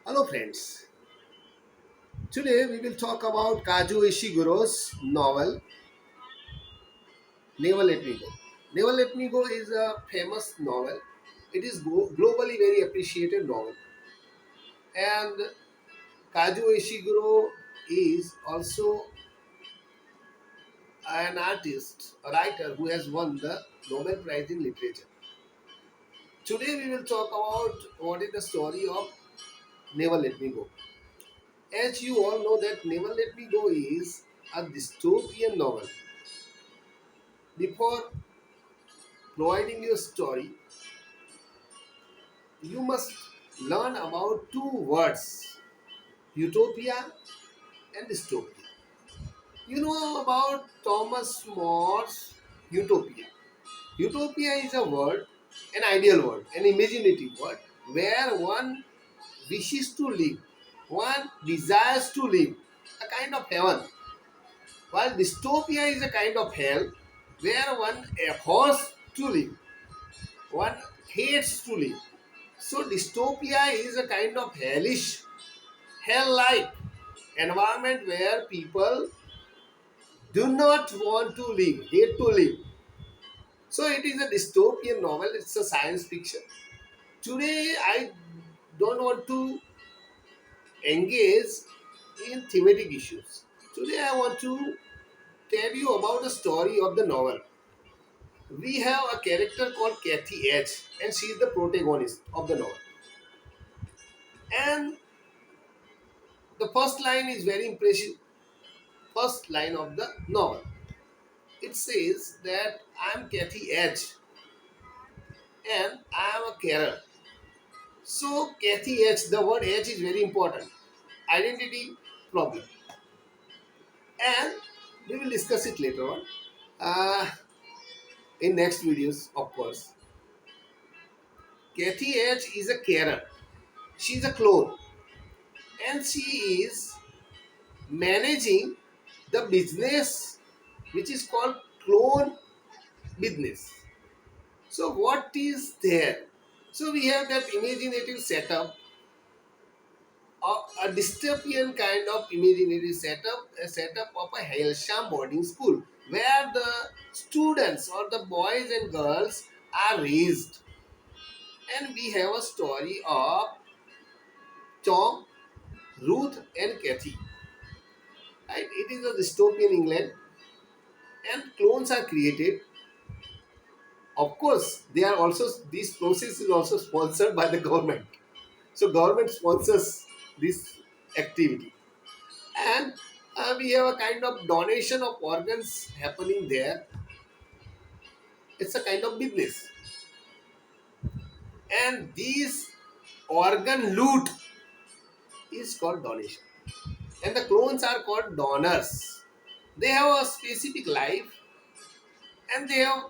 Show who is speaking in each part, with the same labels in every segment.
Speaker 1: Hello friends, today we will talk about Kazuo Ishiguro's novel Never Let Me Go. Never Let Me Go is a famous novel. It is globally very appreciated novel, and Kazuo Ishiguro is also an artist, a writer who has won the Nobel Prize in Literature. Today we will talk about what is the story of Never Let Me Go. As you all know that Never Let Me Go is a dystopian novel. Before providing you a story, you must learn about two words, utopia and dystopia. You know about Thomas More's utopia. Utopia is a word, an ideal word, an imaginative word, where one wishes to live, one desires to live, a kind of heaven. While dystopia is a kind of hell, where one abhors to live, one hates to live. So dystopia is a kind of hellish, hell-like environment where people do not want to live, hate to live. So it is a dystopian novel. It's a science fiction. Today I don't want to engage in thematic issues. Today I want to tell you about the story of the novel. We have a character called Kathy H, and she is the protagonist of the novel. And the first line is very impressive. First line of the novel. It says that I'm Kathy H and I am a carer. So Kathy H, the word H is very important. Identity problem. And we will discuss it later on. Uh, in next videos, of course. Kathy H is a carer. She is a clone. And she is managing the business which is called clone business. So what is there? So we have that imaginative setup, a dystopian kind of imaginative setup, a setup of a Hailsham boarding school where the students or the boys and girls are raised. And we have a story of Tom, Ruth, and Kathy. Right? It is a dystopian England, and clones are created. Of course, they are also this process is also sponsored by the government. So government sponsors this activity, and we have a kind of donation of organs happening there. It's a kind of business, and this organ loot is called donation, and the clones are called donors. They have a specific life, and they have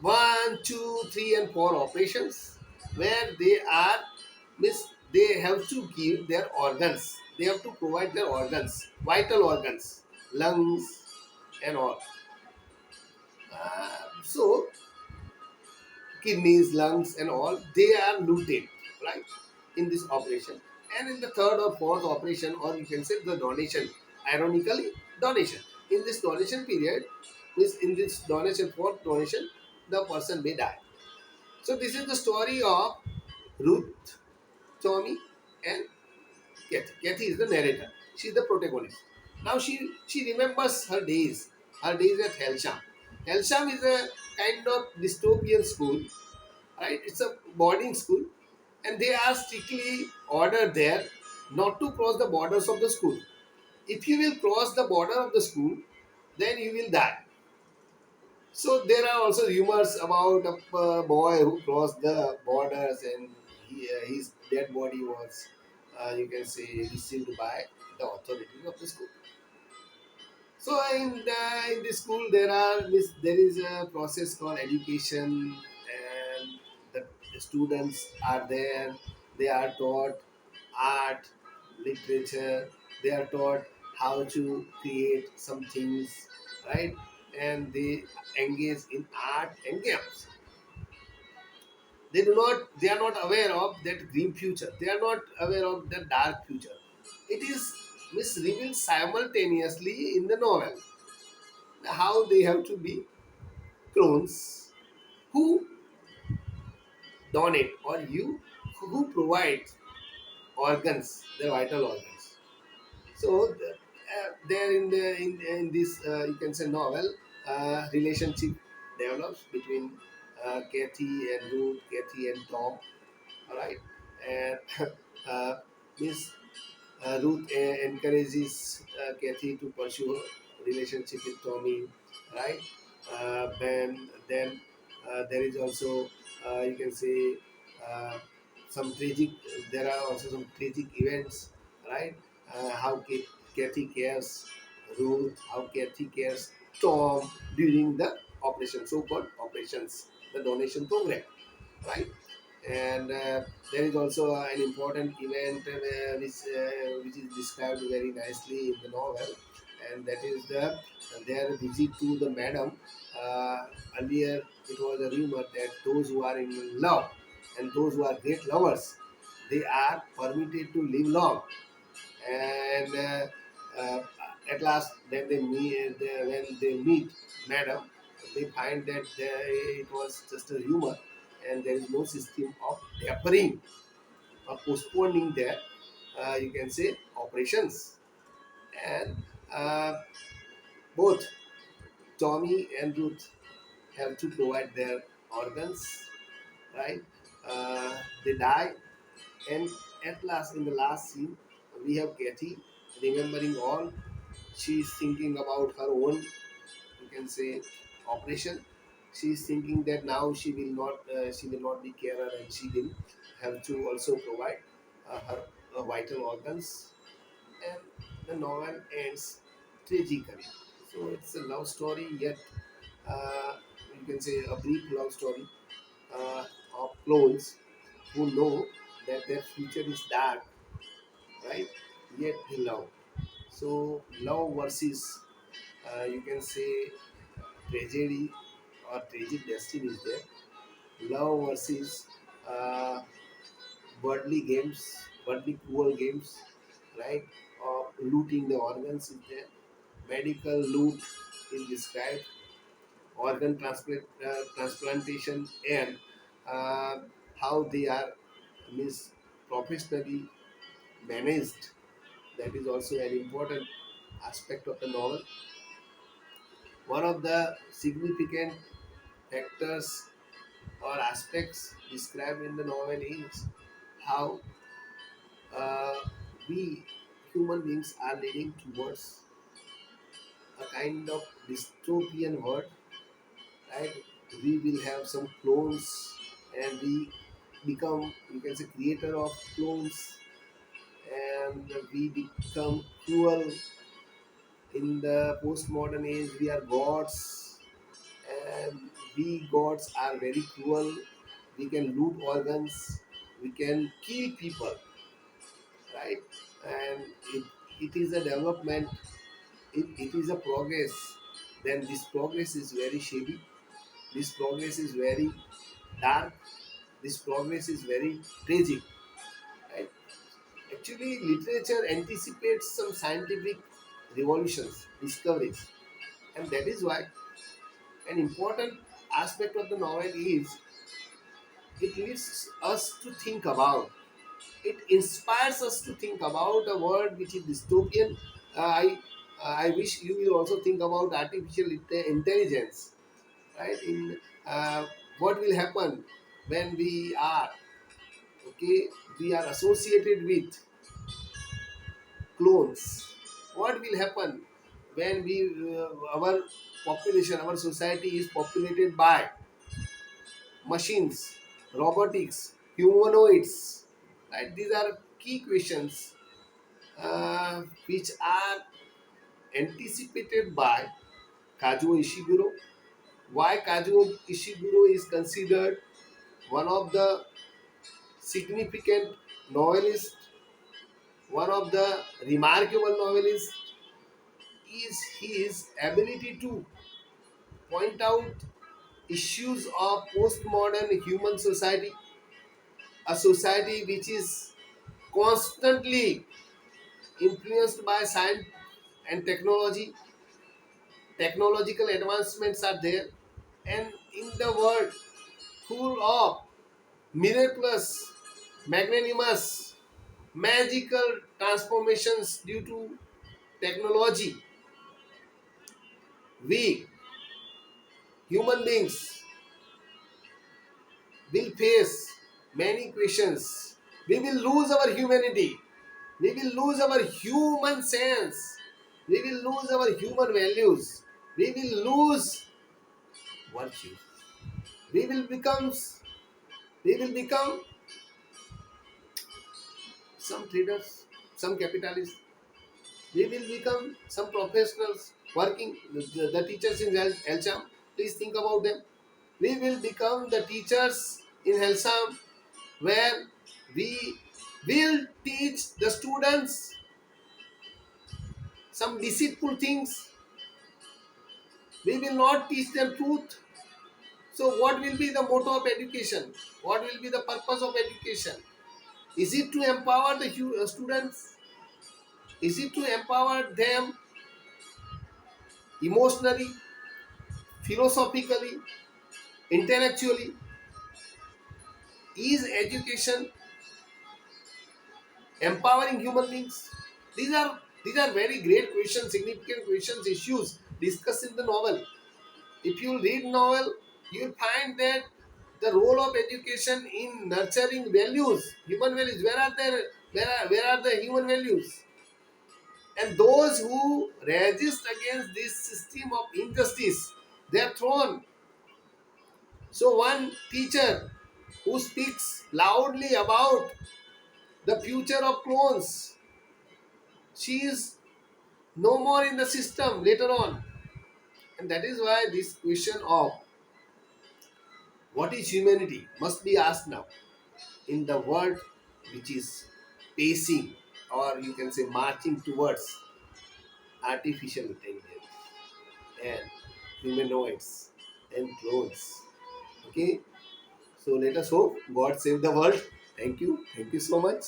Speaker 1: one, two, three, and four operations where they are miss. They have to give their organs. They have to provide their organs, vital organs, lungs, and all. So kidneys, lungs, and all, they are looted, right, in this operation. And in the third or fourth operation, or you can say the donation, ironically, donation. In this donation period, means in this donation, fourth donation, the person may die. So this is the story of Ruth, Tommy, and Kathy. Kathy is the narrator. She is the protagonist. Now she remembers her days at Helsham. Helsham is a kind of dystopian school, right? It's a boarding school, and they are strictly ordered there not to cross the borders of the school. If you will cross the border of the school, then you will die. So there are also rumors about a boy who crossed the borders, and his dead body was, you can say, received by the authorities of the school. So in the school there is a process called education, and the students are there. They are taught art, literature. They are taught how to create some things, right? And they engage in art and games. they are not aware of that green future. They are not aware of the dark future. It is revealed simultaneously in the novel how they have to be clones who donate or you who provide organs, their vital organs. So there in this you can say novel, relationship develops between Kathy and Ruth, Kathy and Tom. All right, and Miss Ruth encourages Kathy to pursue her relationship with Tommy, right? Then there is also you can say uh, some tragic. There are also some tragic events, right? How Kathy cares Ruth, how Kathy cares Tom during the operation, so-called operations, the donation program, right? And there is also an important event which is described very nicely in the novel, and that is their visit to the madam. Earlier, it was a rumor that those who are in love and those who are great lovers, they are permitted to live long. And at last, when they meet madam, they find that it was just a rumor, and there is no system of deferring or postponing their, you can say, operations. And uh, both Tommy and Ruth have to provide their organs, right? They die, and at last, in the last scene, we have Kathy remembering all. She is thinking about her own, you can say, operation. She is thinking that now she will not be carer, and she will have to also provide her vital organs. And the novel ends tragically. So it's a love story, yet you can say a brief love story of clones who know that their future is dark, right? Yet they love. So love versus you can say tragedy or tragic destiny is there. Love versus uh, worldly games, worldly cruel games, right? Or looting the organs is there. Medical loot is described. Transplantation and how they are professionally managed. That is also an important aspect of the novel. One of the significant factors or aspects described in the novel is how uh, we human beings are leading towards a kind of dystopian world, right? We will have some clones, and we become, you can say, creator of clones, and we become cruel. In the postmodern age, we are gods, and we gods are very cruel. We can loot organs, we can kill people, right? And it is a development, it is a progress. Then this progress is very shady, this progress is very dark, this progress is very tragic, right? Actually, literature anticipates some scientific revolutions, discoveries, and that is why an important aspect of the novel is it leads us to think about, it inspires us to think about a world which is dystopian. I wish you will also think about artificial intelligence, right? In what will happen when we are, okay, we are associated with clones. What will happen when we our population, our society is populated by machines, robotics, humanoids, right? These are key questions which are anticipated by Kazuo Ishiguro. Why Kazuo Ishiguro is considered one of the significant novelists, one of the remarkable novelists, is his ability to point out issues of postmodern human society, a society which is constantly influenced by science and technology. Technological advancements are there, and in the world full of miraculous, magnanimous, magical transformations due to technology, we human beings will face many questions. We will lose our humanity. We will lose our human sense. We will lose our human values. We will lose virtue. We will become we will become some traders, some capitalists. We will become some professionals working the teachers in Helsham. Please think about them. We will become the teachers in Helsham where we will teach the students some deceitful things. We will not teach them truth. So, what will be the motto of education? What will be the purpose of education? Is it to empower the students? Is it to empower them emotionally, philosophically, intellectually? Is education empowering human beings? These are very great questions, significant questions, issues discussed in the novel. If you read novel, you will find that the role of education in nurturing values, human values. Where are the human values? And those who resist against this system of injustice, they are thrown. So one teacher who speaks loudly about the future of clones, she is no more in the system later on. And that is why this question of what is humanity must be asked now in the world which is pacing, or you can say marching towards artificial intelligence and humanoids and clones. Okay, so let us hope God save the world. Thank you so much.